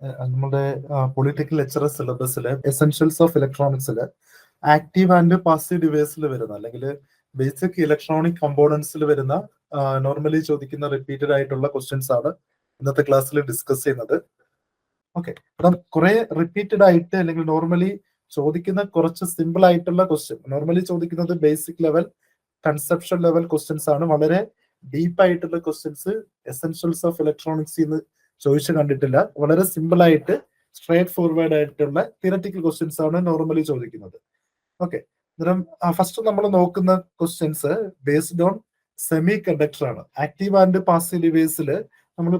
നമ്മുടെ political lecturer സിലബസിലെ essentials of ഇലക്ട്രോണിക്സിൽ ആക്റ്റീവ് ആൻഡ് പാസീവ് ഡിവൈസിൽ വരുന്ന അല്ലെങ്കിൽ ബേസിക് ഇലക്ട്രോണിക് കമ്പോണൻസിൽ വരുന്ന നോർമലി ചോദിക്കുന്ന റിപ്പീറ്റഡ് ആയിട്ടുള്ള ക്വസ്റ്റ്യൻസ് ആണ് ഇന്നത്തെ ക്ലാസ്സിൽ ഡിസ്കസ് ചെയ്യുന്നത്. ഓക്കെ, അപ്പം കുറെ റിപ്പീറ്റഡ് ആയിട്ട് അല്ലെങ്കിൽ നോർമലി ചോദിക്കുന്ന കുറച്ച് സിമ്പിൾ ആയിട്ടുള്ള ക്വസ്റ്റ്യൻ, നോർമലി ചോദിക്കുന്നത് basic level conception level questions ആണ്. വളരെ ഡീപ്പ് ആയിട്ടുള്ള ക്വസ്റ്റ്യൻസ് എസെൻഷ്യൽസ് ഓഫ് ഇലക്ട്രോണിക്സ് എന്ന് ചോദിച്ചു കണ്ടിട്ടില്ല. വളരെ സിമ്പിൾ ആയിട്ട് സ്ട്രേറ്റ് ഫോർവേഡ് ആയിട്ടുള്ള തിയററ്റിക്കൽ ക്വസ്റ്റ്യൻസ് ആണ് നോർമലി ചോദിക്കുന്നത്. ഓക്കെ, അന്നേരം ഫസ്റ്റ് നമ്മൾ നോക്കുന്ന questions based on semi conductor ആണ്. ആക്റ്റീവ് ആൻഡ് പാസീവ് ഡിവൈസിൽ നമ്മൾ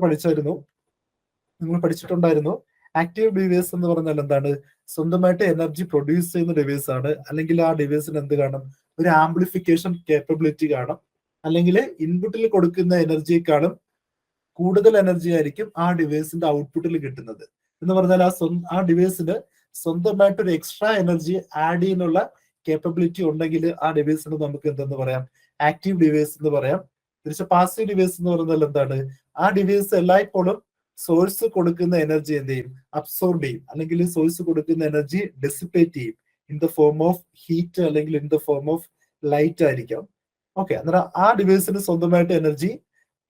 പഠിച്ചിട്ടുണ്ടായിരുന്നു. ആക്റ്റീവ് ഡിവൈസ് എന്ന് പറഞ്ഞാൽ എന്താണ്? സ്വന്തമായിട്ട് എനർജി പ്രൊഡ്യൂസ് ചെയ്യുന്ന ഡിവൈസ് ആണ്. അല്ലെങ്കിൽ ആ ഡിവൈസിന് എന്ത് കാണും? ഒരു ആംപ്ലിഫിക്കേഷൻ കേപ്പബിലിറ്റി കാണും. അല്ലെങ്കിൽ ഇൻപുട്ടിൽ കൊടുക്കുന്ന എനർജിയെക്കാളും കൂടുതൽ എനർജി ആയിരിക്കും ആ ഡിവൈസിന്റെ ഔട്ട്പുട്ടിൽ കിട്ടുന്നത്. എന്ന് പറഞ്ഞാൽ ആ ഡിവൈസിന് സ്വന്തമായിട്ട് ഒരു എക്സ്ട്രാ എനർജി ആഡ് ചെയ്യാനുള്ള കേപ്പബിലിറ്റി ഉണ്ടെങ്കിൽ ആ ഡിവൈസിന് നമുക്ക് എന്തെന്ന് പറയാം? ആക്റ്റീവ് ഡിവൈസ് എന്ന് പറയാം. തിരിച്ച് പാസീവ് ഡിവൈസ് എന്ന് പറഞ്ഞാൽ എന്താണ്? ആ ഡിവൈസ് എല്ലായ്പ്പോഴും സോഴ്സ് കൊടുക്കുന്ന എനർജി എന്ത് ചെയ്യും? അബ്സോർബ് ചെയ്യും. അല്ലെങ്കിൽ സോഴ്സ് കൊടുക്കുന്ന എനർജി ഡെസിപ്പേറ്റ് ചെയ്യും in the form of heat അല്ലെങ്കിൽ in the form of light ആയിരിക്കാം. ഓക്കെ, അന്നേരം ആ ഡിവൈസിന് സ്വന്തമായിട്ട് എനർജി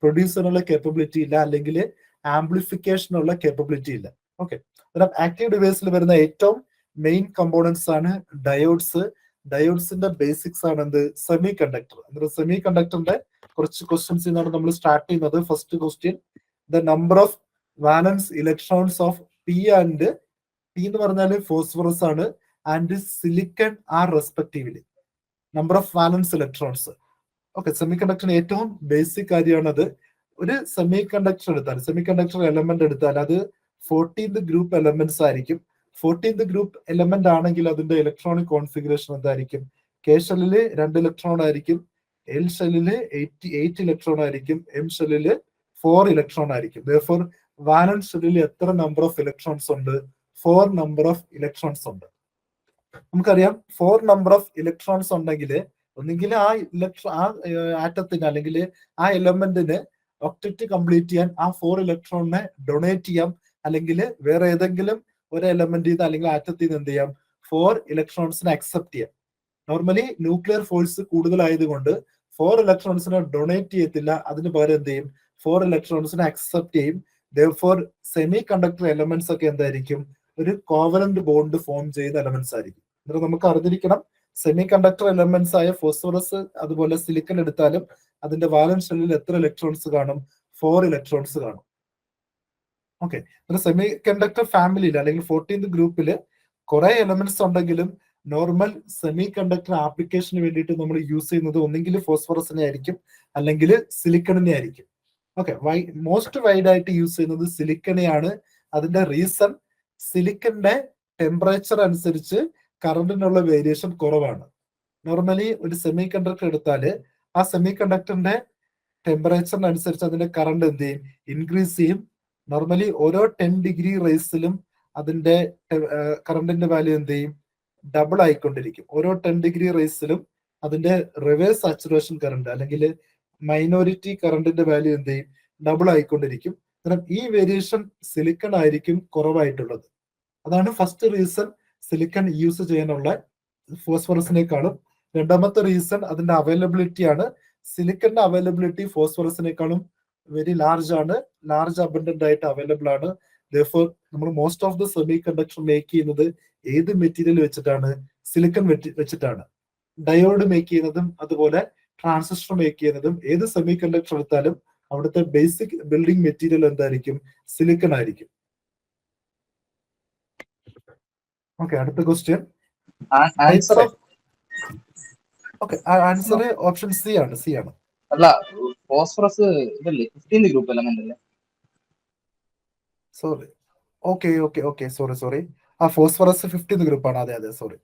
പ്രൊഡ്യൂസ് ചെയ്യാനുള്ള കേപ്പബിലിറ്റി ഇല്ല, അല്ലെങ്കിൽ ആംപ്ലിഫിക്കേഷനുള്ള കേപ്പബിലിറ്റി ഇല്ല. ഓക്കെ, അന്നേരം ആക്റ്റീവ് ഡിവൈസിൽ വരുന്ന ഏറ്റവും മെയിൻ കമ്പോണൻസ് ആണ് ഡയോഡ്സ്. ഡയോഡ്സിന്റെ ബേസിക്സ് ആണ് എന്ത്? Semiconductor. അന്നേരം സെമി കണ്ടക്ടറിന്റെ കുറച്ച് ക്വസ്റ്റ്യൻസ് നിന്നാണ് നമ്മൾ സ്റ്റാർട്ട് ചെയ്യുന്നത്. First question, the number of valence electrons of P and P എന്ന് പറഞ്ഞാൽ ഫോസ്ഫറസ് ആണ്, and silicon are respectively. Number of valence electrons. Okay, സെമി കണ്ടക്ടറിന് ഏറ്റവും ബേസിക് കാര്യമാണത്. ഒരു സെമി കണ്ടക്ടർ എടുത്താൽ, സെമി കണ്ടക്ടർ എലമെന്റ് എടുത്താൽ അത് 14th ഗ്രൂപ്പ് എലമെന്റ്സ് ആയിരിക്കും. 14th ഗ്രൂപ്പ് എലമെന്റ് ആണെങ്കിൽ അതിന്റെ ഇലക്ട്രോണിക് കോൺഫിഗറേഷൻ എന്തായിരിക്കും? കെ ഷെല്ലില് 2 ഇലക്ട്രോൺ ആയിരിക്കും, എൽ ഷെല്ലില് 8 ഇലക്ട്രോൺ ആയിരിക്കും, എം ഷെല്ലില് 4 ഇലക്ട്രോൺ ആയിരിക്കും. therefore വാലൻസ് ഷെല്ലിൽ എത്ര നമ്പർ ഓഫ് ഇലക്ട്രോൺസ് ഉണ്ട്? 4 നമ്പർ ഓഫ് ഇലക്ട്രോൺസ് ഉണ്ട്. നമുക്കറിയാം 4 നമ്പർ ഓഫ് ഇലക്ട്രോൺസ് ഉണ്ടെങ്കിൽ ഒന്നെങ്കിൽ ആ ആറ്റത്തിന് അല്ലെങ്കിൽ ആ എലമെന്റിന് ഒക്ടറ്റ് കംപ്ലീറ്റ് ചെയ്യാൻ ആ 4 ഇലക്ട്രോണിനെ ഡൊണേറ്റ് ചെയ്യാം, അല്ലെങ്കിൽ വേറെ ഏതെങ്കിലും ഒരു എലമെന്റ് ചെയ്ത് അല്ലെങ്കിൽ ആറ്റത്തിൽ നിന്ന് എന്ത് ചെയ്യാം? 4 ഇലക്ട്രോൺസിനെ അക്സെപ്റ്റ് ചെയ്യാം. നോർമലി ന്യൂക്ലിയർ ഫോഴ്സ് കൂടുതലായതുകൊണ്ട് 4 ഇലക്ട്രോൺസിനെ ഡൊണേറ്റ് ചെയ്യത്തില്ല, അതിന് പകരം എന്ത് ചെയ്യും? 4 ഇലക്ട്രോൺസിനെ അക്സെപ്റ്റ് ചെയ്യും. therefore സെമി കണ്ടക്ടർ എലമെന്റ്സ് ഒക്കെ എന്തായിരിക്കും? ഒരു കോവലന്റ് ബോണ്ട് ഫോം ചെയ്യുന്ന എലമെന്റ്സ് ആയിരിക്കും. എന്നിട്ട് നമുക്ക് അറിഞ്ഞിരിക്കണം, സെമി കണ്ടക്ടർ എലമെന്റ്സ് ആയ ഫോസ്ഫറസ് അതുപോലെ സിലിക്കൺ എടുത്താലും അതിന്റെ വാലൻസ് ഷെല്ലിൽ എത്ര ഇലക്ട്രോൺസ് കാണും? 4 ഇലക്ട്രോൺസ് കാണും. ഓക്കെ, സെമി കണ്ടക്ടർ ഫാമിലിയിൽ അല്ലെങ്കിൽ 14th ഗ്രൂപ്പിൽ കുറെ എലമെന്റ്സ് ഉണ്ടെങ്കിലും നോർമൽ സെമി കണ്ടക്ടർ ആപ്ലിക്കേഷന് വേണ്ടിയിട്ട് നമ്മൾ യൂസ് ചെയ്യുന്നത് ഒന്നെങ്കിൽ ഫോസ്ഫറസിനെ ആയിരിക്കും, അല്ലെങ്കിൽ സിലിക്കണിനെ ആയിരിക്കും. ഓക്കെ, മോസ്റ്റ് വൈഡ് ആയിട്ട് യൂസ് ചെയ്യുന്നത് സിലിക്കണെയാണ്. അതിന്റെ റീസൺ, സിലിക്കണിന്റെ ടെമ്പറേച്ചർ അനുസരിച്ച് കറണ്ടിനുള്ള വേരിയേഷൻ കുറവാണ്. നോർമലി ഒരു സെമി കണ്ടക്ടർ എടുത്താല് ആ സെമി കണ്ടക്ടറിന്റെ ടെമ്പറേച്ചറിനനുസരിച്ച് അതിന്റെ കറണ്ട് എന്ത് ചെയ്യും? ഇൻക്രീസ് ചെയ്യും. നോർമലി ഓരോ 10 ഡിഗ്രി റേസിലും അതിന്റെ കറണ്ടിന്റെ വാല്യൂ എന്ത് ചെയ്യും? ഡബിൾ ആയിക്കൊണ്ടിരിക്കും. ഓരോ 10 ഡിഗ്രി റേസിലും അതിന്റെ റിവേഴ്സ് സാച്ചുറേഷൻ കറണ്ട് അല്ലെങ്കിൽ മൈനോറിറ്റി കറണ്ടിന്റെ വാല്യൂ എന്ത് ചെയ്യും? ഡബിൾ ആയിക്കൊണ്ടിരിക്കും. കാരണം ഈ വേരിയേഷൻ സിലിക്കൺ ആയിരിക്കും കുറവായിട്ടുള്ളത്. അതാണ് ഫസ്റ്റ് റീസൺ സിലിക്കൺ യൂസ് ചെയ്യാനുള്ള ഫോസ്ഫറസിനേക്കാളും. രണ്ടാമത്തെ റീസൺ അതിന്റെ അവൈലബിലിറ്റി ആണ്. സിലിക്കണിന്റെ അവൈലബിലിറ്റി ഫോസ്ഫറസിനേക്കാളും വെരി ലാർജ് ആണ്, ലാർജ് അബണ്ടന്റ് ആയിട്ട് അവൈലബിൾ ആണ്. therefore നമ്മൾ most of the semi conductor make ചെയ്യുന്നത് ഏത് മെറ്റീരിയൽ വെച്ചിട്ടാണ്? സിലിക്കൺ വെച്ചിട്ടാണ്. ഡയോഡ് മേക്ക് ചെയ്യുന്നതും അതുപോലെ ട്രാൻസിസ്റ്റർ മേക്ക് ചെയ്യുന്നതും ഏത് സെമി കണ്ടക്ടർ എടുത്താലും അവിടുത്തെ ബേസിക് ബിൽഡിംഗ് മെറ്റീരിയൽ എന്തായിരിക്കും? സിലിക്കൺ ആയിരിക്കും. ഓക്കെ, അടുത്ത ക്വസ്റ്റ്യൻ. ആൻസർ ഓപ്ഷൻ സി ആണ്. അല്ല, ഫോസ്ഫറസ് ഇതല്ലേ 15th ഗ്രൂപ്പ് എലമെന്റ് അല്ലേ? Sorry, okay sorry. Phosphorus 15th group ആണ്. അതെ sorry.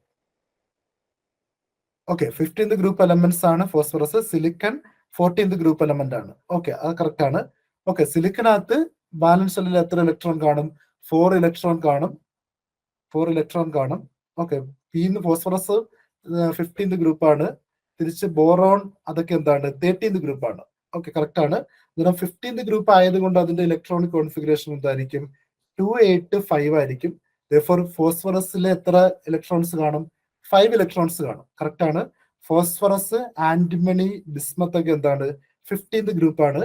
Okay, 15th group elements ആണ് phosphorus. Silicon 14th group element ആണ്. ഓക്കെ, അത് കറക്റ്റ് ആണ്. ഓക്കെ, സിലിക്കനകത്ത് ബാലൻസ് ഷെല്ലിൽ എത്ര ഇലക്ട്രോൺ കാണും? 4 ഇലക്ട്രോൺ കാണും. ഓക്കെ, പിന്നെ ഫോസ്ഫറസ് 15th ഗ്രൂപ്പ് ആണ്. തിരിച്ച് ബോറോൺ അതൊക്കെ എന്താണ്? 13th ഗ്രൂപ്പ് ആണ്. ഓക്കെ, കറക്റ്റ് ആണ്. 15th ഗ്രൂപ്പ് ആയതുകൊണ്ട് അതിന്റെ ഇലക്ട്രോണിക് കോൺഫിഗറേഷൻ എന്തായിരിക്കും? 285 ആയിരിക്കും. therefore ഫോസ്ഫറസിൽ എത്ര ഇലക്ട്രോൺസ് കാണും? 5 ഇലക്ട്രോൺസ് കാണും. കറക്റ്റ് ആണ്. ഫോസ്ഫറസ്, ആന്റിമണി, ബിസ്മത്ത് ഒക്കെ എന്താണ്? 15th ഗ്രൂപ്പാണ്.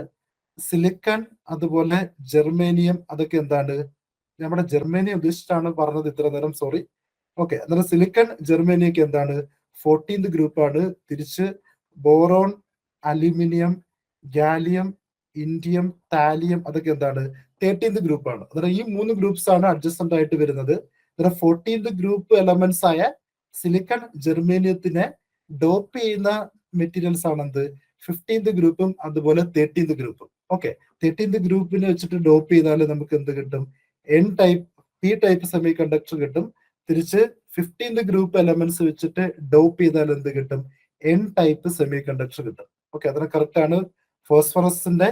സിലിക്കൺ അതുപോലെ ജെർമേനിയം അതൊക്കെ എന്താണ്? നമ്മുടെ ജെർമേനിയം ഉദ്ദേശിച്ചിട്ടാണ് പറഞ്ഞത് ഇത്ര നേരം, സോറി. ഓക്കെ, അന്നേരം സിലിക്കൺ ജെർമേനിയം ഒക്കെ എന്താണ്? 14th ഗ്രൂപ്പാണ്. തിരിച്ച് boron, aluminium, gallium, indium, thallium അതൊക്കെ എന്താണ്? 13th ഗ്രൂപ്പാണ്. അന്നേരം ഈ 3 ഗ്രൂപ്പ്സ് ആണ് അഡ്ജസ്റ്റന്റ് ആയിട്ട് വരുന്നത്. അന്നേരം 14th ഗ്രൂപ്പ് എലമെന്റ്സ് ആയ സിലിക്കൺ ജെർമേനിയത്തിനെ ഡോപ്പ് ചെയ്യുന്ന മെറ്റീരിയൽസ് ആണ് എന്ത്? 15th ഗ്രൂപ്പും അതുപോലെ 13th ഗ്രൂപ്പും. ഓക്കെ, 13th ഗ്രൂപ്പിനെ വെച്ചിട്ട് ഡോപ്പ് ചെയ്താൽ നമുക്ക് എന്ത് കിട്ടും? പി ടൈപ്പ് സെമി കണ്ടക്ടർ കിട്ടും. തിരിച്ച് 15th ഗ്രൂപ്പ് എലമെന്റ്സ് വെച്ചിട്ട് ഡോപ്പ് ചെയ്താൽ എന്ത് കിട്ടും? എൻ ടൈപ്പ് സെമി കണ്ടക്ടർ കിട്ടും. ഓക്കെ, അതിന് കറക്റ്റ് ആണ്. ഫോസ്ഫറസിന്റെ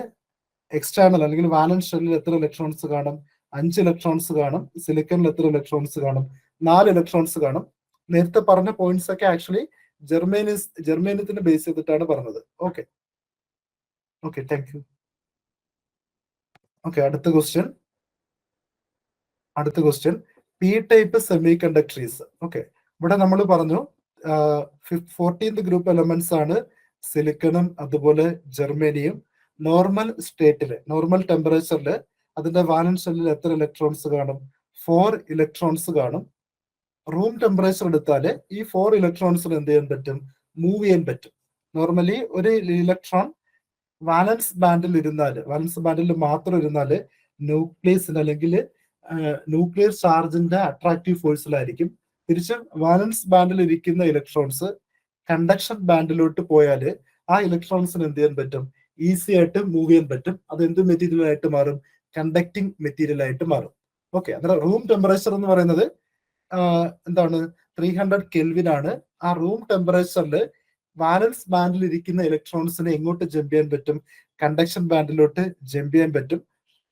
എക്സ്റ്റേണൽ അല്ലെങ്കിൽ വാലൻസ് ഷെല്ലിൽ എത്ര ഇലക്ട്രോൺസ് കാണും? 5 ഇലക്ട്രോൺസ് കാണും. സിലിക്കണിൽ എത്ര ഇലക്ട്രോൺസ് കാണും? 4 ഇലക്ട്രോൺസ് കാണും. നേരത്തെ പറഞ്ഞ പോയിന്റ്സ് ഒക്കെ ആക്ച്വലി ജെർമേനിയത്തിന് ബേസ് ചെയ്തിട്ടാണ് പറഞ്ഞത്. Okay, thank you. ഓക്കെ, അടുത്ത question P type semiconductors. Okay, ഇവിടെ നമ്മൾ പറഞ്ഞു 14th ഗ്രൂപ്പ് എലമെന്റ്സ് ആണ് സിലിക്കണും അതുപോലെ ജെർമേനിയം. നോർമൽ സ്റ്റേറ്റില്, നോർമൽ ടെമ്പറേച്ചറിൽ അതിന്റെ വാലൻസ് ഷെല്ലിൽ എത്ര ഇലക്ട്രോൺസ് കാണും? 4 ഇലക്ട്രോൺസ് കാണും. റൂം ടെമ്പറേച്ചർ എടുത്താല് ഈ 4 ഇലക്ട്രോൺസിന് എന്ത് ചെയ്യാൻ പറ്റും? മൂവ് ചെയ്യാൻ പറ്റും. നോർമലി ഒരു ഇലക്ട്രോൺ വാലൻസ് ബാൻഡിൽ മാത്രം ഇരുന്നാല് ന്യൂക്ലിയസിന് അല്ലെങ്കിൽ ന്യൂക്ലിയർ ചാർജിന്റെ അട്രാക്റ്റീവ് ഫോഴ്സിലായിരിക്കും. തിരിച്ച് വാലൻസ് ബാൻഡിൽ ഇരിക്കുന്ന ഇലക്ട്രോൺസ് കണ്ടക്ഷൻ ബാൻഡിലോട്ട് പോയാല് ആ ഇലക്ട്രോൺസിന് എന്ത് ചെയ്യാൻ പറ്റും? ഈസി ആയിട്ട് മൂവ് ചെയ്യാൻ പറ്റും. അത് എന്ത് മെറ്റീരിയൽ ആയിട്ട് മാറും? കണ്ടക്ടിങ് മെറ്റീരിയൽ ആയിട്ട് മാറും. ഓക്കെ, അന്നേരം റൂം ടെമ്പറേച്ചർ എന്ന് പറയുന്നത് എന്താണ്? 300 കെൽവിൻ ആണ്. ആ റൂം ടെമ്പറേച്ചറിൽ വാലൻസ് ബാൻഡിൽ ഇരിക്കുന്ന ഇലക്ട്രോൺസിനെ എങ്ങോട്ട് ജമ്പ് ചെയ്യാൻ പറ്റും? കണ്ടക്ഷൻ ബാൻഡിലോട്ട് ജമ്പ് ചെയ്യാൻ പറ്റും.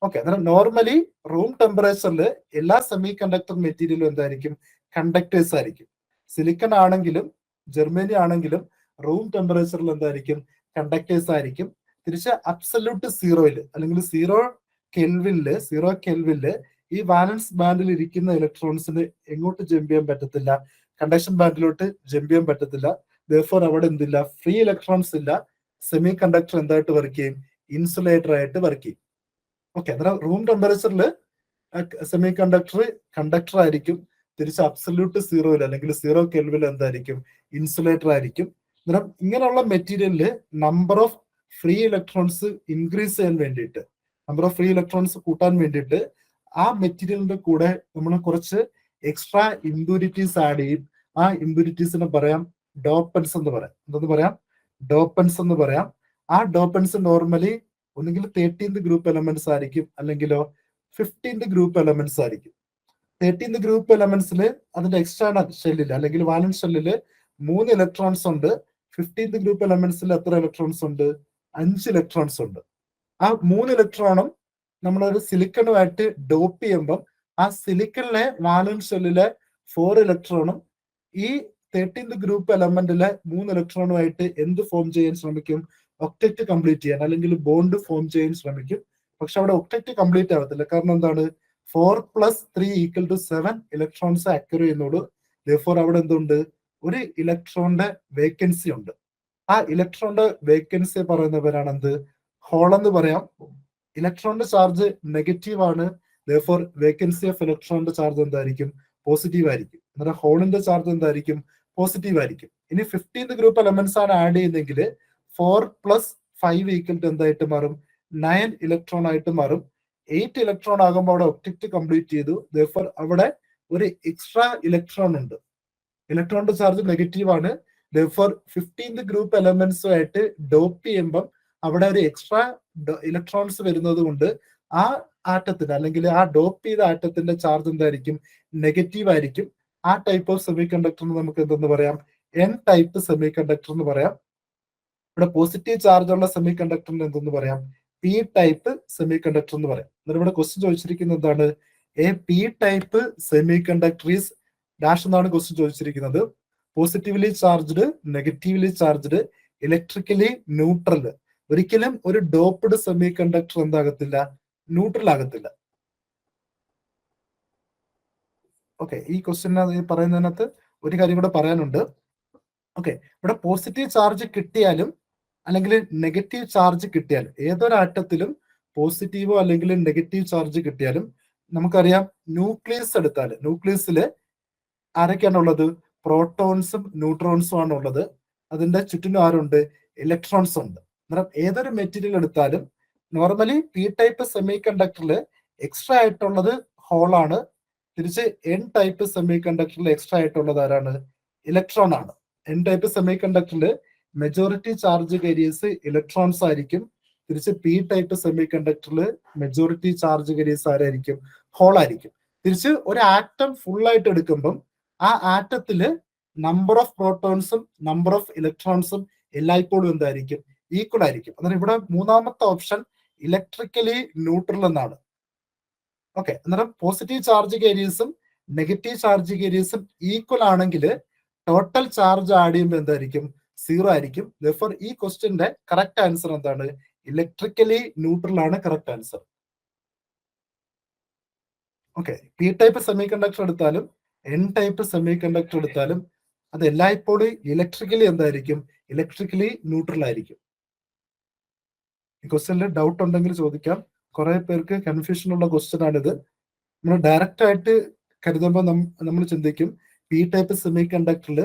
ഓക്കെ, അന്നേരം നോർമലി റൂം ടെമ്പറേച്ചറിൽ എല്ലാ സെമി കണ്ടക്ടർ മെറ്റീരിയലും എന്തായിരിക്കും? കണ്ടക്ടേഴ്സ് ആയിരിക്കും. സിലിക്കൺ ആണെങ്കിലും ജെർമേനിയം ആണെങ്കിലും റൂം ടെമ്പറേച്ചറിൽ എന്തായിരിക്കും? കണ്ടക്ടേഴ്സ് ആയിരിക്കും. തിരിച്ച് അബ്സല്യൂട്ട് സീറോയില് അല്ലെങ്കിൽ 0 കെൽവിനില് ഈ വാലൻസ് ബാൻഡിൽ ഇരിക്കുന്ന ഇലക്ട്രോൺസിന് എങ്ങോട്ട് ജമ്പ് ചെയ്യാൻ പറ്റത്തില്ല? കണ്ടക്ഷൻ ബാൻഡിലോട്ട് ജമ്പ് ചെയ്യാൻ പറ്റത്തില്ല. therefore അവിടെ എന്തില്ല? ഫ്രീ ഇലക്ട്രോൺസ് ഇല്ല. സെമി കണ്ടക്ടർ എന്തായിട്ട് വർക്ക് ചെയ്യും? ഇൻസുലേറ്റർ ആയിട്ട് വർക്ക് ചെയ്യും. ഓക്കെ, അന്നേരം റൂം ടെമ്പറേച്ചറിൽ സെമി കണ്ടക്ടർ ആയിരിക്കും. തിരിച്ച് അബ്സല്യൂട്ട് സീറോയിൽ അല്ലെങ്കിൽ 0 കെൽവിൽ എന്തായിരിക്കും? ഇൻസുലേറ്റർ ആയിരിക്കും. അന്നേരം ഇങ്ങനെയുള്ള മെറ്റീരിയലില് number of free electrons increase ചെയ്യാൻ വേണ്ടിയിട്ട്, നമ്പർ ഓഫ് ഫ്രീ ഇലക്ട്രോൺസ് കൂട്ടാൻ വേണ്ടിയിട്ട് ആ മെറ്റീരിയലിന്റെ കൂടെ നമ്മൾ കുറച്ച് എക്സ്ട്രാ ഇമ്പ്യൂരിറ്റീസ് ആഡ് ചെയ്യും. ആ ഇമ്പ്യൂരിറ്റീസിനെ പറയാം ഡോപ്പൻസ് എന്ന് പറയാം. എന്തെന്ന് പറയാം? ഡോപ്പൻസ് എന്ന് പറയാം. ആ ഡോപ്പൻസ് നോർമലി ഒന്നുകിൽ 13th ഗ്രൂപ്പ് എലമെന്റ്സ് ആയിരിക്കും, അല്ലെങ്കിലോ 15th ഗ്രൂപ്പ് എലമെന്റ്സ് ആയിരിക്കും. 13th ഗ്രൂപ്പ് എലമെന്റ്സിൽ അതിന്റെ എക്സ്റ്റേണൽ ഷെല്ലിൽ അല്ലെങ്കിൽ വാലൻസ് ഷെല്ലില് 3 ഇലക്ട്രോൺസ് ഉണ്ട്. 15th ഗ്രൂപ്പ് എലമെന്റ്സിൽ എത്ര ഇലക്ട്രോൺസ് ഉണ്ട്? 5 ഇലക്ട്രോൺസ് ഉണ്ട്. ആ 3 ഇലക്ട്രോണും നമ്മളൊരു സിലിക്കണുമായിട്ട് ഡോപ്പ് ചെയ്യുമ്പം ആ സിലിക്കണിലെ വാലൻസ് ഷെല്ലിലെ 4 ഇലക്ട്രോണും ഈ 13th ഗ്രൂപ്പ് എലമെന്റിലെ 3 ഇലക്ട്രോണുമായിട്ട് എന്ത് ഫോം ചെയ്യാൻ ശ്രമിക്കും? ഒക്ടറ്റ് കംപ്ലീറ്റ് ചെയ്യാൻ അല്ലെങ്കിൽ ബോണ്ട് ഫോം ചെയ്യാൻ ശ്രമിക്കും. പക്ഷെ അവിടെ ഒക്ടറ്റ് കംപ്ലീറ്റ് ആവത്തില്ല. കാരണം എന്താണ്? 4 + 3 = 7 ഇലക്ട്രോൺസ് അക്വയർ ചെയ്യുന്നുള്ളൂ. therefore അവിടെ എന്തുണ്ട്? ഒരു ഇലക്ട്രോണിന്റെ വേക്കൻസി ഉണ്ട്. ആ ഇലക്ട്രോണിന്റെ വേക്കൻസി പറയുന്നവരാണ് എന്ത്? ഹോൾ എന്ന് പറയാം. ഇലക്ട്രോണിന്റെ ചാർജ് നെഗറ്റീവ് ആണ്. therefore വേക്കൻസി ഓഫ് ഇലക്ട്രോണിന്റെ ചാർജ് എന്തായിരിക്കും? പോസിറ്റീവ് ആയിരിക്കും. അന്നേരം ഹോളിന്റെ ചാർജ് എന്തായിരിക്കും? പോസിറ്റീവ് ആയിരിക്കും. ഇനി 15th ഗ്രൂപ്പ് എലമെന്റ്സ് ആണ് ആഡ് ചെയ്യുന്നതെങ്കിൽ 4 + 5 എന്തായിട്ട് മാറും? 9 ഇലക്ട്രോൺ ആയിട്ട് മാറും. 8 ഇലക്ട്രോൺ ആകുമ്പോൾ അവിടെ ഒക്ടറ്റ് കംപ്ലീറ്റ് ചെയ്തു. therefore അവിടെ ഒരു എക്സ്ട്രാ ഇലക്ട്രോൺ ഉണ്ട്. ഇലക്ട്രോണിന്റെ ചാർജ് നെഗറ്റീവ് ആണ്. therefore 15th ഗ്രൂപ്പ് എലമെന്റ്സുമായിട്ട് ഡോപ്പ് ചെയ്യുമ്പം അവിടെ ഒരു എക്സ്ട്രാ ഇലക്ട്രോൺസ് വരുന്നത് കൊണ്ട് ആ ആറ്റത്തിന് അല്ലെങ്കിൽ ആ ഡോപ്പ് ചെയ്ത ആറ്റത്തിന്റെ ചാർജ് എന്തായിരിക്കും? നെഗറ്റീവ് ആയിരിക്കും. ആ ടൈപ്പ് ഓഫ് സെമി കണ്ടക്ടറിന് നമുക്ക് എന്തെന്ന് പറയാം? എൻ ടൈപ്പ് സെമി കണ്ടക്ടർ എന്ന് പറയാം. ഇവിടെ പോസിറ്റീവ് ചാർജ് ഉള്ള സെമി കണ്ടക്ടറിന് എന്തെന്ന് പറയാം? പി ടൈപ്പ് സെമി കണ്ടക്ടർ എന്ന് പറയാം. എന്നിട്ട് ഇവിടെ ക്വസ്റ്റ്യൻ ചോദിച്ചിരിക്കുന്നത് എന്താണ്? A P type semiconductor is dash എന്നാണ് ക്വസ്റ്റ്യൻ ചോദിച്ചിരിക്കുന്നത്. Positively charged, negatively charged, electrically neutral. ഒരിക്കലും ഒരു ഡോപ്ഡ് സെമി കണ്ടക്ടർ എന്താകത്തില്ല? ന്യൂട്രൽ ആകത്തില്ല. ഓക്കെ, ഈ ക്വസ്റ്റ്യൻ പറയുന്നതിനകത്ത് ഒരു കാര്യം കൂടെ പറയാനുണ്ട്. ഓക്കെ, ഇവിടെ പോസിറ്റീവ് ചാർജ് കിട്ടിയാലും അല്ലെങ്കിൽ നെഗറ്റീവ് ചാർജ് കിട്ടിയാലും, ഏതൊരു ആറ്റത്തിലും പോസിറ്റീവോ അല്ലെങ്കിൽ നെഗറ്റീവ് ചാർജ് കിട്ടിയാലും നമുക്കറിയാം, ന്യൂക്ലിയസ് എടുത്താൽ ന്യൂക്ലിയസിൽ ആരൊക്കെയാണുള്ളത്? പ്രോട്ടോൺസും ന്യൂട്രോൺസും ആണ് ഉള്ളത്. അതിന്റെ ചുറ്റിനും ആരുണ്ട്? ഇലക്ട്രോൺസ് ഉണ്ട്. അന്നേരം ഏതൊരു മെറ്റീരിയൽ എടുത്താലും നോർമലി പി ടൈപ്പ് സെമി കണ്ടക്ടറിൽ എക്സ്ട്രാ ആയിട്ടുള്ളത് ഹോളാണ്. തിരിച്ച് എൻ ടൈപ്പ് സെമി കണ്ടക്ടറിൽ എക്സ്ട്രാ ആയിട്ടുള്ളത് ആരാണ്? ഇലക്ട്രോൺ ആണ്. എൻ ടൈപ്പ് സെമി കണ്ടക്ടറിൽ മെജോറിറ്റി ചാർജ് കാരിയേഴ്സ് ഇലക്ട്രോൺസ് ആയിരിക്കും. തിരിച്ച് പി ടൈപ്പ് സെമി കണ്ടക്ടറിൽ മെജോറിറ്റി ചാർജ് കാരിയേഴ്സ് ആരായിരിക്കും? ഹോൾ ആയിരിക്കും. തിരിച്ച് ഒരു ആറ്റം ഫുൾ ആയിട്ട് എടുക്കുമ്പം ആ ആറ്റത്തില് നമ്പർ ഓഫ് പ്രോട്ടോൺസും നമ്പർ ഓഫ് ഇലക്ട്രോൺസും എല്ലായ്പ്പോഴും എന്തായിരിക്കും? ഈക്വൽ ആയിരിക്കും. അന്നേരം ഇവിടെ മൂന്നാമത്തെ ഓപ്ഷൻ ഇലക്ട്രിക്കലി ന്യൂട്രൽ എന്നാണ്. ഓക്കെ, അന്നേരം positive charge കാരിയേഴ്സും negative charge കാരിയേഴ്സും equal ആണെങ്കിൽ ടോട്ടൽ ചാർജ് ആഡ് ചെയ്യുമ്പോൾ എന്തായിരിക്കും? 0 ആയിരിക്കും. Therefore, ഈ ക്വസ്റ്റ്യന്റെ കറക്റ്റ് ആൻസർ എന്താണ്? ഇലക്ട്രിക്കലി ന്യൂട്രൽ ആണ് correct answer. Okay, P type semiconductor എടുത്താലും എൻ ടൈപ്പ് സെമി കണ്ടക്ടർ എടുത്താലും അത് എല്ലായ്പ്പോഴും ഇലക്ട്രിക്കലി എന്തായിരിക്കും? ഇലക്ട്രിക്കലി ന്യൂട്രൽ ആയിരിക്കും. ഈ ക്വസ്റ്റ്യനിൽ ഡൗട്ട് ഉണ്ടെങ്കിൽ ചോദിക്കാം. കുറെ പേർക്ക് കൺഫ്യൂഷൻ ഉള്ള ക്വസ്റ്റ്യൻ ആണിത്. നമ്മൾ ഡയറക്റ്റ് ആയിട്ട് കരുതുമ്പോൾ നമ്മൾ ചിന്തിക്കും പി ടൈപ്പ് സെമി കണ്ടക്ടറിൽ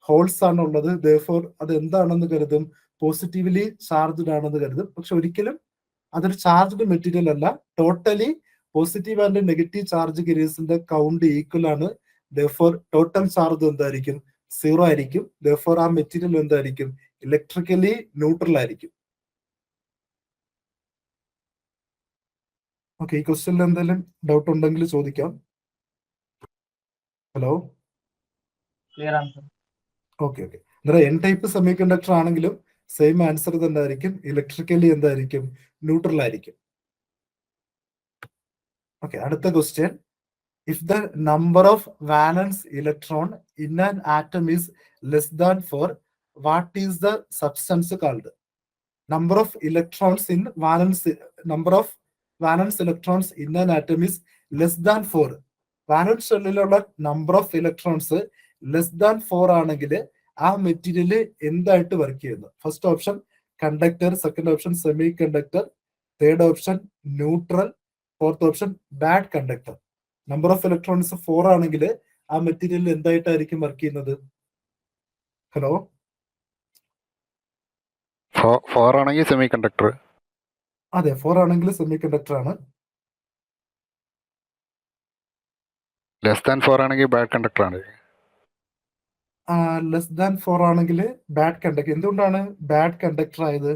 ഹോൾസ് ആണ് ഉള്ളത്, therefore അത് എന്താണെന്ന് കരുതും? പോസിറ്റീവ്ലി ചാർജ്ഡ് ആണെന്ന് കരുതും. പക്ഷെ ഒരിക്കലും അതൊരു ചാർജ്ഡ് മെറ്റീരിയൽ അല്ല. Totally positive and negative charge കാരിയേഴ്സിന്റെ കൗണ്ട് ഈക്വൽ ആണ്. therefore ടോട്ടൽ ചാർജ് എന്തായിരിക്കും? 0 ആയിരിക്കും. therefore ആ മെറ്റീരിയൽ എന്തായിരിക്കും? ഇലക്ട്രിക്കലി ന്യൂട്രൽ ആയിരിക്കും. ഓക്കെ, ഈ ക്വസ്റ്റ്യനിൽ എന്തെങ്കിലും ഡൗട്ട് ഉണ്ടെങ്കിൽ ചോദിക്കാം. Hello, clear answer. Okay okay. അന്നേരം എൻ ടൈപ്പ് സെമി കണ്ടക്ടർ ആണെങ്കിലും സെയിം ആൻസർ തന്നെ ആയിരിക്കും. ഇലക്ട്രിക്കലി എന്തായിരിക്കും? ന്യൂട്രൽ ആയിരിക്കും. ഓക്കെ, അടുത്ത question. If the number of valence electron in an atom is less than 4, what is the substance called? Number of electrons in valence number of valence electrons in an atom is less than 4. Valence ഷെല്ലിലുള്ള number of electrons less than 4 ആണെങ്കിൽ ആ material എന്തായിട്ട് work ചെയ്യുന്നു? First option conductor, second option semi conductor, third option neutral, fourth option bad conductor. Number of electrons 4 ആണെങ്കിൽ ആ material എന്തായിട്ടായിരിക്കും work ചെയ്യുന്നത്? Hello, 4 ആണെങ്കിൽ semi conductor. അതെ, 4 ആണെങ്കിൽ സെമി കണ്ടക്ടർ ആണ്. ലെസ് ദാൻ 4 ആണെങ്കിൽ ബാഡ് കണ്ടക്ടർ ആണ്. ലെസ് ദാൻ 4 ആണെങ്കിൽ ബാഡ് കണ്ടക്ടർ. എന്തുകൊണ്ടാണ് ബാഡ് കണ്ടക്ടർ ആയത്?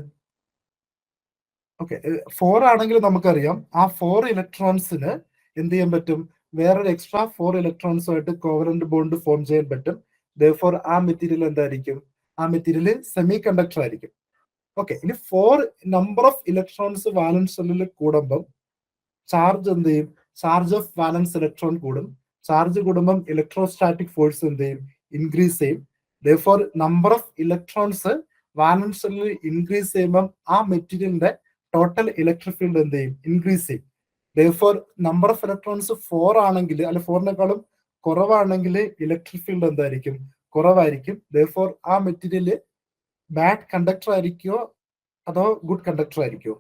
ഓക്കെ, 4 ആണെങ്കിൽ നമുക്കറിയാം ആ 4 ഇലക്ട്രോൺസിന് എന്ത് ചെയ്യാൻ പറ്റും? വേറൊരു എക്സ്ട്രാ 4 ഇലക്ട്രോൺസുമായിട്ട് കോവലന്റ് ബോണ്ട് ഫോം ചെയ്യാൻ പറ്റും. therefore ആ മെറ്റീരിയൽ എന്തായിരിക്കും? ആ മെറ്റീരിയൽ സെമി കണ്ടക്ടർ ആയിരിക്കും. ഓക്കെ, ഇനി 4 നമ്പർ ഓഫ് ഇലക്ട്രോൺസ് വാലൻസ് ഷെല്ലിൽ കൂടുമ്പം ചാർജ് എന്ത് ചെയ്യും? ചാർജ് ഓഫ് വാലൻസ് ഇലക്ട്രോൺ കൂടും. ചാർജ് കൂടുമ്പം ഇലക്ട്രോസ്റ്റാറ്റിക് ഫോഴ്സ് എന്ത് ചെയ്യും? ഇൻക്രീസ് ചെയ്യും. therefore നമ്പർ ഓഫ് ഇലക്ട്രോൺസ് വാലൻസ് ഷെല്ലിൽ ഇൻക്രീസ് ചെയ്യുമ്പം ആ മെറ്റീരിയലിന്റെ ടോട്ടൽ ഇലക്ട്രിക് ഫീൽഡ് എന്ത് ചെയ്യും? ഇൻക്രീസ് ചെയ്യും. therefore നമ്പർ ഓഫ് ഇലക്ട്രോൺസ് 4 ആണെങ്കിൽ, അല്ലെ 4-നേക്കാളും കുറവാണെങ്കിൽ ഇലക്ട്രിക് ഫീൽഡ് എന്തായിരിക്കും? കുറവായിരിക്കും. therefore ആ മെറ്റീരിയൽ ബാഡ് കണ്ടക്ടർ ആയിരിക്കുമോ അതോ ഗുഡ് കണ്ടക്ടർ ആയിരിക്കുമോ?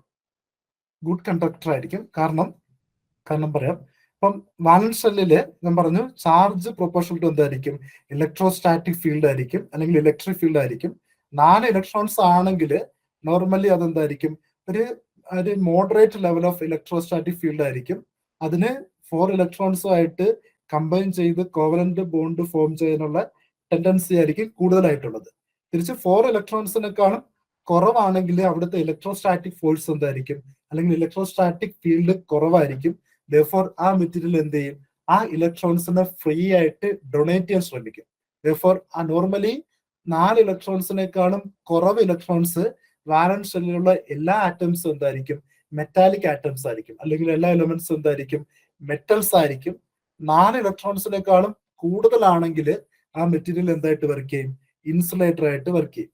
ഗുഡ് കണ്ടക്ടർ ആയിരിക്കും. കാരണം പറയാം. ഇപ്പം വാലൻസ് ഷെല്ലില് ഞാൻ പറഞ്ഞു ചാർജ് പ്രൊപ്പോർഷണൽ ടു എന്തായിരിക്കും? ഇലക്ട്രോസ്റ്റാറ്റിക് ഫീൽഡ് ആയിരിക്കും, അല്ലെങ്കിൽ ഇലക്ട്രിക് ഫീൽഡ് ആയിരിക്കും. 4 ഇലക്ട്രോൺസ് ആണെങ്കിൽ നോർമലി അതെന്തായിരിക്കും? ഒരു moderate level of electrostatic field ആയിരിക്കും. അതിന് 4 ഇലക്ട്രോൺസുമായിട്ട് കമ്പൈൻ ചെയ്ത് കോവലന്റ് ബോണ്ട് ഫോം ചെയ്യാനുള്ള ടെൻഡൻസി ആയിരിക്കും കൂടുതലായിട്ടുള്ളത്. തിരിച്ച് 4 ഇലക്ട്രോൺസിനെക്കാളും കുറവാണെങ്കിൽ അവിടുത്തെ ഇലക്ട്രോസ്റ്റാറ്റിക് ഫോഴ്സ് എന്തായിരിക്കും? അല്ലെങ്കിൽ ഇലക്ട്രോസ്റ്റാറ്റിക് ഫീൽഡ് കുറവായിരിക്കും. therefore ആ മെറ്റീരിയൽ എന്ത് ചെയ്യും? ആ ഇലക്ട്രോൺസിനെ ഫ്രീ ആയിട്ട് ഡൊണേറ്റ് ചെയ്യാൻ ശ്രമിക്കും. therefore ആ നോർമലി 4 ഇലക്ട്രോൺസിനേക്കാളും കുറവ് ഇലക്ട്രോൺസ് വാലൻസ് ഷെല്ലിലുള്ള എല്ലാ ആറ്റംസും എന്തായിരിക്കും? മെറ്റാലിക് ആറ്റംസ് ആയിരിക്കും, അല്ലെങ്കിൽ എല്ലാ എലമെന്റ്സും എന്തായിരിക്കും? മെറ്റൽസ് ആയിരിക്കും. 4 ഇലക്ട്രോൺസിനേക്കാളും കൂടുതലാണെങ്കിൽ ആ മെറ്റീരിയൽ എന്തായിട്ട് വർക്ക് ചെയ്യും? ഇൻസുലേറ്റർ ആയിട്ട് വർക്ക് ചെയ്യും.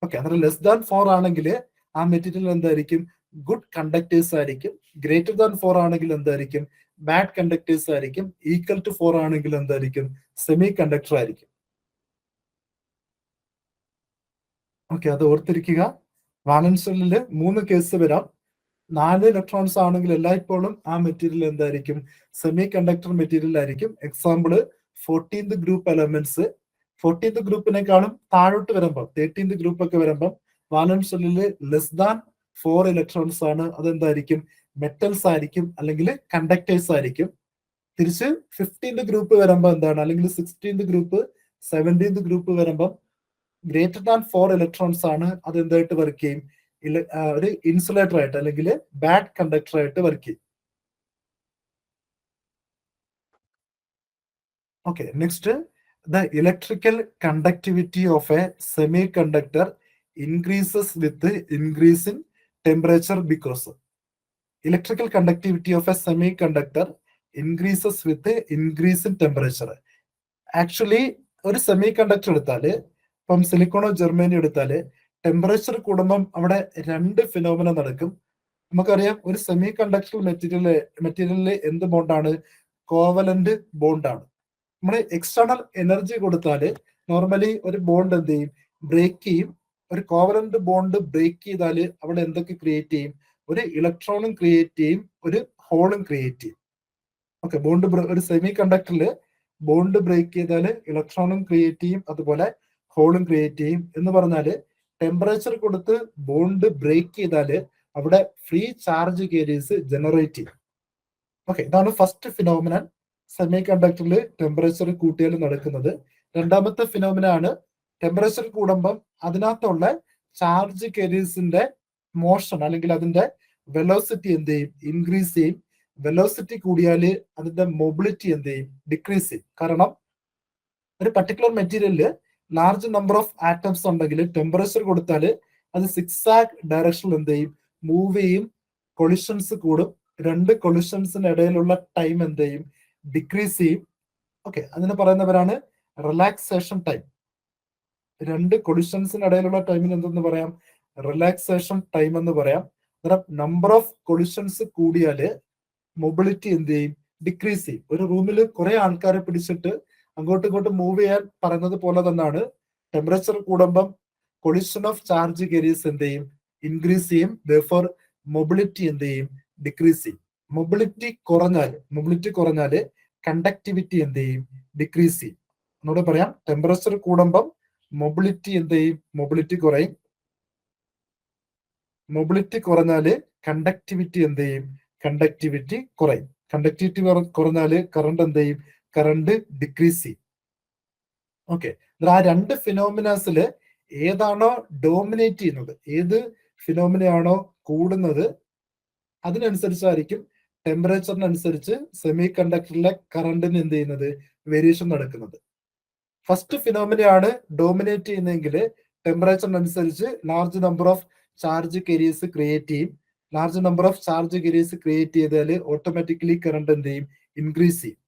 ഓക്കെ, അന്നേരം ലെസ് ദാൻ 4 ആണെങ്കിൽ ആ മെറ്റീരിയൽ എന്തായിരിക്കും? ഗുഡ് കണ്ടക്ടേഴ്സ് ആയിരിക്കും. ഗ്രേറ്റർ ദാൻ 4 ആണെങ്കിൽ എന്തായിരിക്കും? ബാഡ് കണ്ടക്ടേഴ്സ് ആയിരിക്കും. ഈക്വൽ ടു 4 ആണെങ്കിൽ എന്തായിരിക്കും? സെമി കണ്ടക്ടർ ആയിരിക്കും. ഓക്കെ, അത് ഓർത്തിരിക്കുക. വാലൻസ് ഷെല്ലില് 3 കേസ് വരാം. 4 ഇലക്ട്രോൺസ് ആണെങ്കിൽ എല്ലായ്പ്പോഴും ആ മെറ്റീരിയൽ എന്തായിരിക്കും? സെമി കണ്ടക്ടർ മെറ്റീരിയൽ ആയിരിക്കും. Example 14th group elements. 14th ഗ്രൂപ്പിനേക്കാളും താഴോട്ട് വരുമ്പോൾ 13th ഗ്രൂപ്പ് ഒക്കെ വരുമ്പോൾ വാലൻസ് ഷെല്ലില് ലെസ് ദാൻ 4 ഇലക്ട്രോൺസ് ആണ്. അതെന്തായിരിക്കും? മെറ്റൽസ് ആയിരിക്കും, അല്ലെങ്കിൽ കണ്ടക്ടേഴ്സ് ആയിരിക്കും. തിരിച്ച് 15th ഗ്രൂപ്പ് വരുമ്പോൾ എന്താണ്? അല്ലെങ്കിൽ 16th ഗ്രൂപ്പ് 17th ഗ്രൂപ്പ് വരുമ്പോൾ ഗ്രേറ്റർ ദാൻ 4 ഇലക്ട്രോൺസ് ആണ്. അത് എന്തായിട്ട് വർക്ക് ചെയ്യും? ഒരു ഇൻസുലേറ്റർ ആയിട്ട് അല്ലെങ്കിൽ ബാഡ് കണ്ടക്ടർ ആയിട്ട് വർക്ക് ചെയ്യും. Okay, next, the electrical conductivity of a semiconductor increases with increase in temperature because. Electrical conductivity of a semiconductor increases with increase in temperature. Actually ഒരു semi conductor എടുത്താല്, ഇപ്പം സിലിക്കോണോ ജെർമേനിയോ എടുത്താല്, temperature കൂടുമ്പം അവിടെ 2 phenomena നടക്കും. നമുക്കറിയാം, ഒരു semi conductor മെറ്റീരിയലില് എന്ത് ബോണ്ടാണ്? കോവലന്റ് ബോണ്ടാണ്. നമ്മൾ എക്സ്റ്റേണൽ എനർജി കൊടുത്താല് നോർമലി ഒരു ബോണ്ട് എന്ത് ചെയ്യും? ബ്രേക്ക് ചെയ്യും. ഒരു കോവലന്റ് ബോണ്ട് ബ്രേക്ക് ചെയ്താല് അവിടെ എന്തൊക്കെ ക്രിയേറ്റ് ചെയ്യും? ഒരു ഇലക്ട്രോണും ക്രിയേറ്റ് ചെയ്യും, ഒരു ഹോളും ക്രിയേറ്റ് ചെയ്യും. ഓക്കെ, ഒരു സെമി കണ്ടക്ടറില് ബോണ്ട് ബ്രേക്ക് ചെയ്താല് ഇലക്ട്രോണും ക്രിയേറ്റ് ചെയ്യും, അതുപോലെ ഹോളും ക്രിയേറ്റ് ചെയ്യും. എന്ന് പറഞ്ഞാല് ടെമ്പറേച്ചർ കൊടുത്ത് ബോണ്ട് ബ്രേക്ക് ചെയ്താല് അവിടെ ഫ്രീ ചാർജ് കേരിയസ് ജനറേറ്റ് ചെയ്യും. ഓക്കെ, ഇതാണ് ഫസ്റ്റ് ഫിനോമിനൻ. സെമി കണ്ടക്ടറിൽ ടെമ്പറേച്ചർ കൂട്ടിയാൽ നടക്കുന്നത്. രണ്ടാമത്തെ ഫിനോമിന ആണ് ടെമ്പറേച്ചർ കൂടുമ്പം അതിനകത്തുള്ള ചാർജ് കേരിയസിന്റെ മോഷൻ അല്ലെങ്കിൽ അതിന്റെ വെലോസിറ്റി എന്ത് ചെയ്യും? ഇൻക്രീസ് ചെയ്യും. വെലോസിറ്റി കൂടിയാല് അതിന്റെ മൊബിലിറ്റി എന്ത് ചെയ്യും? ഡിക്രീസ് ചെയ്യും. കാരണം ഒരു പർട്ടിക്കുലർ മെറ്റീരിയലില് ലാർജ് നമ്പർ ഓഫ് ആറ്റംസ് ഉണ്ടെങ്കിൽ ടെമ്പറേച്ചർ കൊടുത്താല് അത് സിക്സാക് ഡയറക്ഷനിൽ എന്ത് ചെയ്യും? മൂവ് ചെയ്യും. കൊളിഷൻസ് കൂടും. 2 കൊളിഷൻസിന് ഇടയിലുള്ള ടൈം എന്ത് ചെയ്യും? ഡിക്രീസ് ചെയ്യും. ഓക്കെ, അതിന് പറയുന്നവരാണ് റിലാക്സേഷൻ ടൈം. 2 കൊളിഷൻസിന് ഇടയിലുള്ള ടൈമിന് എന്തെന്ന് പറയാം? റിലാക്സേഷൻ ടൈം എന്ന് പറയാം. നമ്പർ ഓഫ് കൊളിഷൻസ് കൂടിയാല് മൊബിലിറ്റി എന്ത് ചെയ്യും? ഡിക്രീസ് ചെയ്യും. ഒരു റൂമിൽ കുറെ ആൾക്കാരെ പിടിച്ചിട്ട് അങ്ങോട്ടും ഇങ്ങോട്ടും മൂവ് ചെയ്യാൻ പറയുന്നത് പോലെ തന്നെയാണ് ടെമ്പറേച്ചർ കൂടുമ്പം കൊളിഷൻ ഓഫ് ചാർജ് കേരിയസ് എന്ത് ചെയ്യും? ഇൻക്രീസ് ചെയ്യും. therefore മൊബിലിറ്റി എന്ത് ചെയ്യും? ഡിക്രീസ് ചെയ്യും. മൊബിലിറ്റി കുറഞ്ഞാല് കണ്ടക്ടിവിറ്റി എന്ത് ചെയ്യും? ഡിക്രീസ് ചെയ്യും. എന്നോട് പറയാം, ടെമ്പറേച്ചർ കൂടുമ്പം മൊബിലിറ്റി എന്ത് ചെയ്യും? മൊബിലിറ്റി കുറയും. മൊബിലിറ്റി കുറഞ്ഞാല് കണ്ടക്ടിവിറ്റി എന്ത് ചെയ്യും? കണ്ടക്ടിവിറ്റി കുറയും. കണ്ടക്ടിവിറ്റി കുറഞ്ഞാല് കറണ്ട് എന്ത് ചെയ്യും? കറണ്ട് ഡിക്രീസ് ചെയ്യും. ഓക്കെ, ആ 2 ഫിനോമിനാസില് ഏതാണോ ഡോമിനേറ്റ് ചെയ്യുന്നത്, ഏത് ഫിനോമിനയാണോ കൂടുന്നത്, അതിനനുസരിച്ചായിരിക്കും ടെമ്പറേച്ചറിനനുസരിച്ച് സെമി കണ്ടക്ടറിലെ കറണ്ടിന് എന്ത് ചെയ്യുന്നത്? വേരിയേഷൻ നടക്കുന്നത്. ഫസ്റ്റ് ഫിനോമിനയാണ് ഡോമിനേറ്റ് ചെയ്യുന്നതെങ്കിൽ ടെമ്പറേച്ചറിനനുസരിച്ച് large number of charge carriers create ചെയ്യും. Large number of charge carriers create ചെയ്താൽ ഓട്ടോമാറ്റിക്കലി കറണ്ട് എന്ത് ചെയ്യും? ഇൻക്രീസ് ചെയ്യും.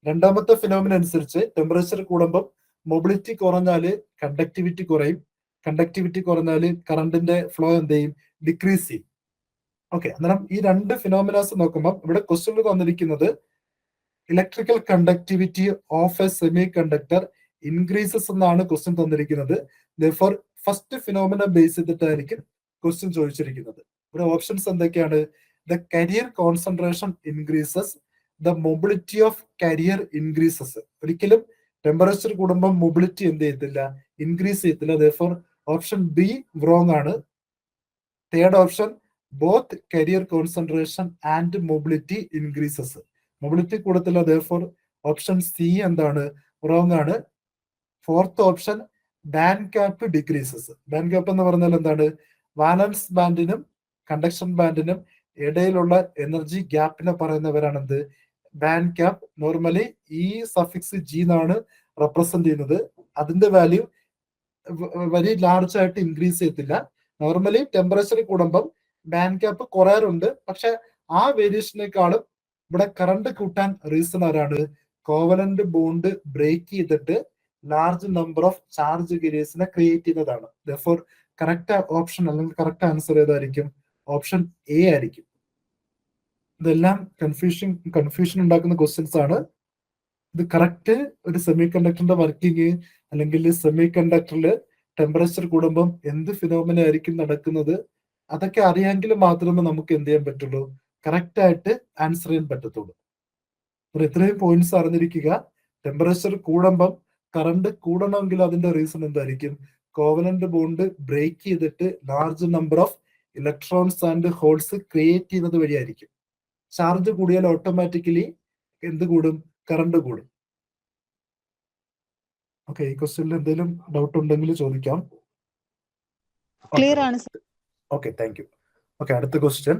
രണ്ടാമത്തെ ഫിനോമിന അനുസരിച്ച് ടെമ്പറേച്ചർ കൂടുമ്പം മൊബിലിറ്റി കുറഞ്ഞാല് കണ്ടക്ടിവിറ്റി കുറയും. കണ്ടക്ടിവിറ്റി കുറഞ്ഞാല് കറണ്ടിന്റെ ഫ്ലോ എന്ത് ചെയ്യും? ഡിക്രീസ് ചെയ്യും. ഓക്കെ, അന്നേരം ഈ 2 ഫിനോമിനാസ് നോക്കുമ്പോൾ ഇവിടെ ക്വസ്റ്റ്യനിൽ തന്നിരിക്കുന്നത് electrical conductivity of a semiconductor increases എന്നാണ് ക്വസ്റ്റ്യൻ തന്നിരിക്കുന്നത്. therefore ഫസ്റ്റ് ഫിനോമിന ബേസ് ചെയ്തിട്ടായിരിക്കും ക്വസ്റ്റ്യൻ ചോദിച്ചിരിക്കുന്നത്. ഇവിടെ ഓപ്ഷൻസ് എന്തൊക്കെയാണ്? The carrier concentration increases, the mobility of carrier increases. ഒരിക്കലും ടെമ്പറേച്ചർ കൂടുമ്പോൾ മൊബിലിറ്റി എന്ത് ചെയ്യത്തില്ല? ഇൻക്രീസ് ചെയ്യത്തില്ല. therefore ഓപ്ഷൻ ബി റോങ് ആണ്. Third option both carrier concentration and mobility increases. Mobility കൂടത്തില്ല. therefore ഓപ്ഷൻ സി എന്താണ്? റോങ് ആണ്. Fourth option band gap decreases. Band gap എന്ന് പറഞ്ഞാൽ എന്താണ്? വാലൻസ് ബാൻഡിനും കണ്ടക്ഷൻ ബാൻഡിനും ഇടയിലുള്ള എനർജി ഗ്യാപ്പിനെ പറയുന്നവരാണ് എന്ത്? Band gap. നോർമലി ഈ സഫിക്സ് ജി എന്നാണ് റെപ്രസെന്റ് ചെയ്യുന്നത്. അതിന്റെ വാല്യൂ വെരി ലാർജ് ആയിട്ട് ഇൻക്രീസ് ചെയ്യത്തില്ല. നോർമലി ടെമ്പറേച്ചർ കൂടുമ്പം ബാൻഡ് ഗ്യാപ്പ് കുറയാറുണ്ട്. പക്ഷെ ആ വേരിയേഷനേക്കാളും ഇവിടെ കറണ്ട് കൂട്ടാൻ റീസൺ ആരാണ്? കോവലന്റ് ബോണ്ട് ബ്രേക്ക് ചെയ്തിട്ട് ലാർജ് നമ്പർ ഓഫ് ചാർജ് കേരിയസിനെ ക്രിയേറ്റ് ചെയ്യുന്നതാണ്. therefore കറക്റ്റ് ഓപ്ഷൻ അല്ലെങ്കിൽ കറക്റ്റ് ആൻസർ ഏതായിരിക്കും? ഓപ്ഷൻ എ ആയിരിക്കും. ഇതെല്ലാം കൺഫ്യൂഷൻ ഉണ്ടാക്കുന്ന ക്വസ്റ്റ്യൻസ് ആണ്. ഇത് കറക്റ്റ് ഒരു സെമി കണ്ടക്ടറിന്റെ വർക്കിംഗ് അല്ലെങ്കിൽ സെമി കണ്ടക്ടറിൽ ടെമ്പറേച്ചർ കൂടുമ്പം എന്ത് ഫിനോമിന ആയിരിക്കും നടക്കുന്നത്, അതൊക്കെ അറിയാമെങ്കിൽ മാത്രമേ നമുക്ക് എന്ത് ചെയ്യാൻ പറ്റുള്ളൂ, കറക്റ്റ് ആയിട്ട് ആൻസർ ചെയ്യാൻ പറ്റത്തുള്ളൂ. ഇത്രയും പോയിന്റ്സ് അറിഞ്ഞിരിക്കുക. ടെമ്പറേച്ചർ കൂടുമ്പം കറണ്ട് കൂടണമെങ്കിൽ അതിന്റെ റീസൺ എന്തായിരിക്കും, കോവലന്റ് ബോണ്ട് ബ്രേക്ക് ചെയ്തിട്ട് large number of electrons and holes create ചെയ്യുന്നത് വഴിയായിരിക്കും. ചാർജ് കൂടിയാൽ ഓട്ടോമാറ്റിക്കലി എന്ത് കൂടും, കറണ്ട് കൂടും. ഓക്കെ, ഈ ക്വസ്റ്റ്യനിൽ എന്തെങ്കിലും ഡൗട്ട് ഉണ്ടെങ്കിൽ ചോദിക്കാം. ക്ലിയർ ആണ് sir. Okay, thank you. Okay, അടുത്ത question.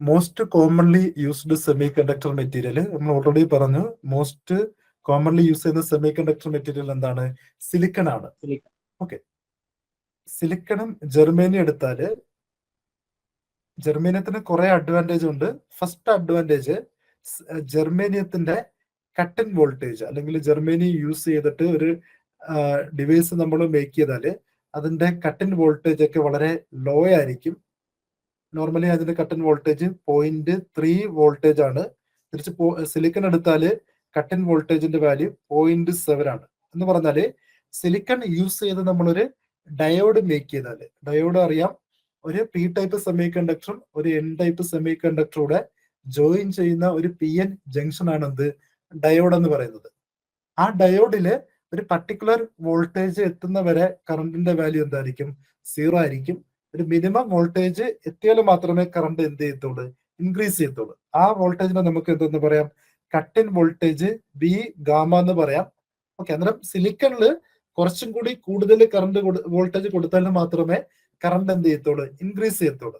Most commonly used semiconductor material നമ്മൾ ഓൾറെഡി പറഞ്ഞു. മോസ്റ്റ് കോമൺലി യൂസ് ചെയ്യുന്ന സെമി കണ്ടക്ടർ മെറ്റീരിയൽ എന്താണ്, സിലിക്കൺ ആണ്. ഓക്കെ, സിലിക്കണും ജർമ്മേനിയം എടുത്താല് ജർമ്മേനിയത്തിന് കുറെ അഡ്വാൻറ്റേജ് ഉണ്ട്. ഫസ്റ്റ് അഡ്വാൻറ്റേജ്, ജർമ്മേനിയത്തിന്റെ കട്ട് ഇൻ വോൾട്ടേജ് അല്ലെങ്കിൽ ജർമ്മേനിയം യൂസ് ചെയ്തിട്ട് ഒരു ഡിവൈസ് നമ്മൾ മേക്ക് ചെയ്താല് അതിന്റെ കട്ട് ഇൻ വോൾട്ടേജ് ഒക്കെ വളരെ ലോ ആയിരിക്കും. നോർമലി അതിന്റെ കട്ട് ഇൻ വോൾട്ടേജ് 0.3 വോൾട്ടേജ് ആണ്. തിരിച്ച് സിലിക്കൺ എടുത്താല് കട്ട് ഇൻ വോൾട്ടേജിന്റെ വാല്യൂ 0.7 ആണ്. എന്ന് പറഞ്ഞാല് സിലിക്കൺ യൂസ് ചെയ്ത് നമ്മളൊരു ഡയോഡ് മേക്ക് ചെയ്താല്, ഡയോഡ് അറിയാം, ഒരു പി ടൈപ്പ് സെമി കണ്ടക്ടറും ഒരു എൻ ടൈപ്പ് സെമി കണ്ടക്ടറൂടെ ജോയിൻ ചെയ്യുന്ന ഒരു PN ജംഗ്ഷൻ ആണ് എന്ത്, ഡയോഡ് എന്ന് പറയുന്നത്. ആ ഡയോഡില് ഒരു പർട്ടിക്കുലർ വോൾട്ടേജ് എത്തുന്ന വരെ കറണ്ടിന്റെ വാല്യൂ എന്തായിരിക്കും, 0 ആയിരിക്കും. ഒരു മിനിമം വോൾട്ടേജ് എത്തിയാൽ മാത്രമേ കറണ്ട് എന്ത് ചെയ്യത്തുള്ളൂ, ഇൻക്രീസ് ചെയ്യത്തുള്ളൂ. ആ വോൾട്ടേജിനെ നമുക്ക് എന്തെന്ന് പറയാം, cut in voltage B gamma എന്ന് പറയാം. ഓക്കെ, അന്നേരം സിലിക്കണില് കുറച്ചും കൂടി കൂടുതൽ കറണ്ട് വോൾട്ടേജ് കൊടുത്താൽ മാത്രമേ കറണ്ട് എന്ത് ചെയ്യത്തുള്ളൂ, ഇൻക്രീസ് ചെയ്യത്തുള്ളൂ.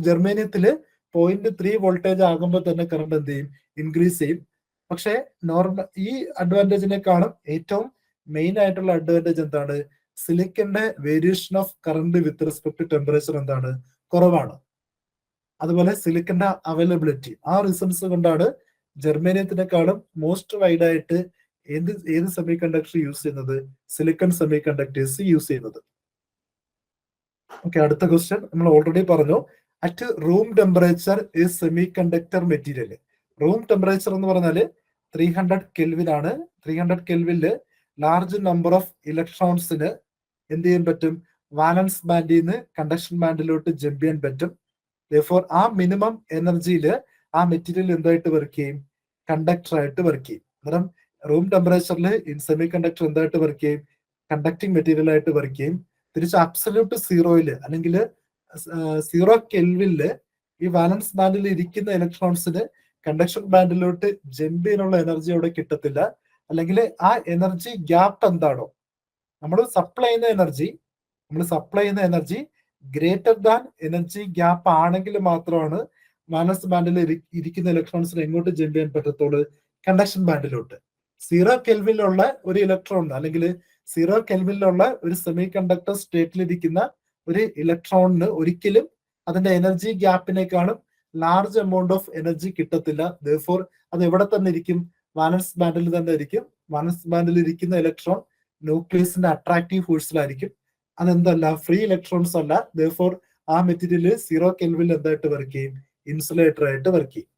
ജർമ്മേനിയത്തില് 0.3 വോൾട്ടേജ് ആകുമ്പോൾ തന്നെ കറണ്ട് എന്ത് ചെയ്യും, ഇൻക്രീസ് ചെയ്യും. പക്ഷെ നോർമൽ ഈ അഡ്വാൻറ്റേജിനെക്കാളും ഏറ്റവും മെയിൻ ആയിട്ടുള്ള അഡ്വാൻറ്റേജ് എന്താണ്, സിലിക്കന്റെ variation of current with respect to temperature എന്താണ്, കുറവാണ്. അതുപോലെ സിലിക്കന്റെ അവൈലബിലിറ്റി, ആ റീസൺസ് കൊണ്ടാണ് ജർമ്മേനിയത്തിനെക്കാളും മോസ്റ്റ് വൈഡ് ആയിട്ട് ഏത് സെമി കണ്ടക്ടർ യൂസ് ചെയ്യുന്നത്, സിലിക്കൺ സെമി കണ്ടക്ടേഴ്സ് യൂസ് ചെയ്യുന്നത്. ഓക്കെ, അടുത്ത ക്വസ്റ്റ്യൻ നമ്മൾ ഓൾറെഡി പറഞ്ഞു. At room temperature is semi conductor material. Room temperature എന്ന് പറഞ്ഞാൽ 300 കെൽവിൻ ആണ്. 300 കെൽവിനില് ലാർജ് നമ്പർ ഓഫ് ഇലക്ട്രോൺസിന് എന്ത് ചെയ്യാൻ പറ്റും, വാലൻസ് ബാൻഡിൽ നിന്ന് കണ്ടക്ഷൻ ബാൻഡിലോട്ട് ജമ്പ് ചെയ്യാൻ പറ്റും. Therefore, ആ മിനിമം എനർജിയില് ആ മെറ്റീരിയൽ എന്തായിട്ട് വർക്ക് ചെയ്യും, കണ്ടക്ടർ ആയിട്ട് വർക്ക് ചെയ്യും. അന്നേരം റൂം ടെമ്പറേച്ചറിൽ സെമി കണ്ടക്ടർ എന്തായിട്ട് വർക്ക് ചെയ്യും, കണ്ടക്ടിങ് മെറ്റീരിയൽ ആയിട്ട് വർക്ക് ചെയ്യും. തിരിച്ച് അബ്സല്യൂട്ട് സീറോയില് അല്ലെങ്കിൽ 0 കെൽവിനില് ഈ വാലൻസ് ബാൻഡിൽ ഇരിക്കുന്ന ഇലക്ട്രോൺസിന് കണ്ടക്ഷൻ ബാൻഡിലോട്ട് ജമ്പ് ചെയ്യാനുള്ള എനർജി അവിടെ കിട്ടത്തില്ല. അല്ലെങ്കിൽ ആ എനർജി ഗ്യാപ്പ് എന്താണോ നമ്മൾ സപ്ലൈ ചെയ്യുന്ന energy greater than energy gap ആണെങ്കിൽ മാത്രമാണ് വാലൻസ് ബാൻഡിൽ ഇരിക്കുന്ന ഇലക്ട്രോൺസിന് എങ്ങോട്ട് ജമ്പ് ചെയ്യാൻ പറ്റത്തുള്ളൂ, കണ്ടക്ഷൻ ബാൻഡിലോട്ട്. 0 കെൽവിനിലുള്ള ഒരു ഇലക്ട്രോൺ അല്ലെങ്കിൽ 0 കെൽവിനിലുള്ള ഒരു സെമി കണ്ടക്ടർ സ്റ്റേറ്റിലിരിക്കുന്ന ഒരു ഇലക്ട്രോണിന് ഒരിക്കലും അതിന്റെ എനർജി ഗ്യാപ്പിനേക്കാളും ലാർജ് എമൗണ്ട് ഓഫ് എനർജി കിട്ടത്തില്ല. Therefore, അത് എവിടെ തന്നെ ഇരിക്കും, വാലൻസ് ബാൻഡിൽ തന്നെ ഇരിക്കും. വാലൻസ് ബാൻഡിൽ ഇരിക്കുന്ന ഇലക്ട്രോൺ ന്യൂക്ലിയസിന്റെ അട്രാക്റ്റീവ് ഫോഴ്സിലായിരിക്കും. അതെന്തല്ല, ഫ്രീ ഇലക്ട്രോൺസ് അല്ല. Therefore, ആ മെറ്റീരിയൽ 0 കെൽവിനിൽ എന്തായിട്ട് വർക്ക് ചെയ്യും, ഇൻസുലേറ്റർ ആയിട്ട് വർക്ക് ചെയ്യും.